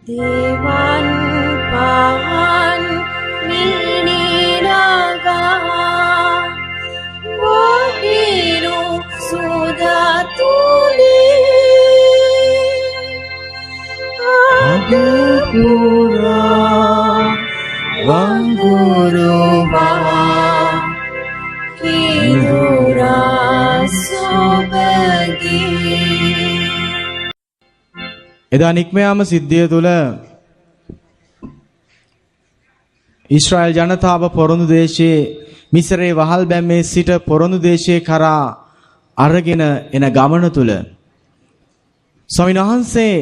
Dewan pahan miniraga wahiru sudatuli adapura wanguruva kidura sobagi. එදා නික්මයාම සිද්ධිය තුළ ඊශ්‍රායල් ජනතාව පොරොන්දු දේශයේ මිස්රයේ වහල් බැම්මේ සිට පොරොන්දු දේශයේ කරා අරගෙන එන ගමන තුළ ස්වාමීන් වහන්සේ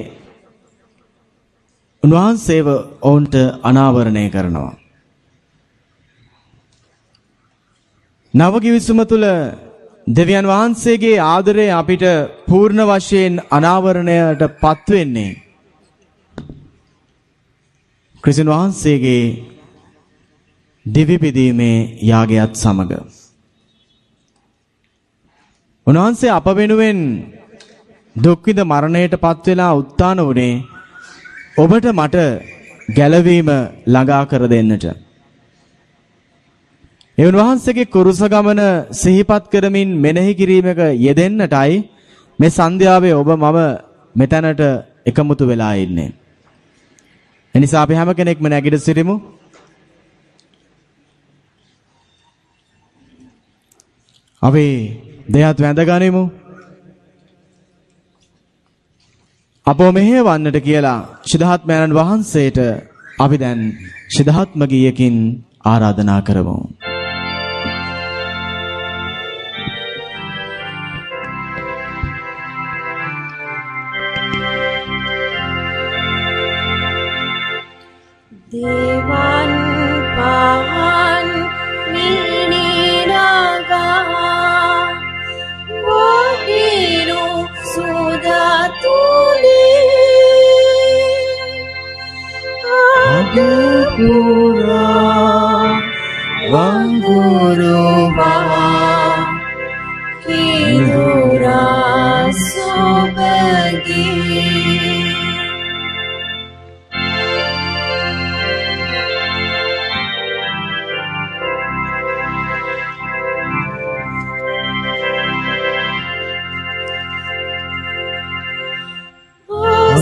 උන්වහන්සේව ඔවුන්ට අනාවරණය කරනවා. නව කිවිසුම තුළ දෙවියන් වහන්සේගේ ආදරය අපිට පූර්ණ වශයෙන් අනාවරණයට පත් වෙන්නේ ක්‍රිස්තුන් වහන්සේගේ දිව්‍ය පිදීමේ යාගයත් සමග. උන්වහන්සේ අප වෙනුවෙන් දුක් විඳ මරණයට පත් වෙලා උත්ථාන වුණේ ඔබට මට ගැලවීම ළඟා කර දෙන්නට. ඒ උන්වහන්සේගේ කුරුස ගමන සිහිපත් කරමින් මෙනෙහි කිරීමක යෙදෙන්නටයි මේ සන්ධ්‍යාවේ ඔබ මම මෙතනට එකමුතු වෙලා ඉන්නේ. එනිසා අපි හැම කෙනෙක්ම නැගිට සිටිමු. අපි දෙයත් වැඳ ගනිමු. අපෝ මෙහෙවන්නට කියලා ශිදහාත්මයන් වහන්සේට අපි දැන් ශිදහාත්ම ගීයකින් ආරාධනා කරමු. Dewan pahan miniraga wahiru sudatuli adapura wanguruva kidura sobagi.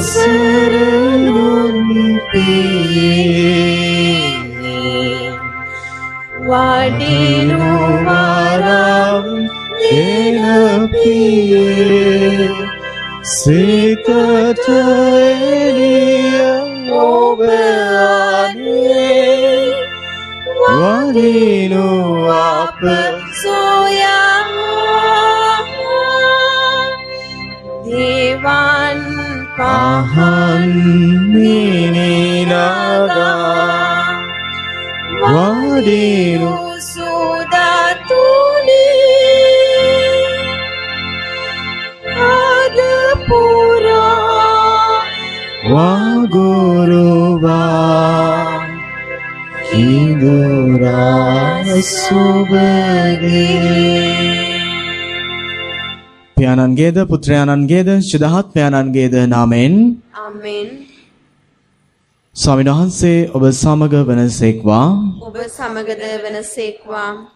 Saranun piye wadinu waram denapiye sikata eliya obane wadinu apa soya Dewan pahan miniraga wadiru sudatuli adapura waguruva kidura sobagi. පියාණන්ගේද පුත්‍රයාණන්ගේද ශිදහාත්මයාණන්ගේද නාමයෙන් ආමෙන්. ස්වාමීන් වහන්සේ ඔබ සමග වනසේක්වා. ඔබ සමගද වනසේක්වා.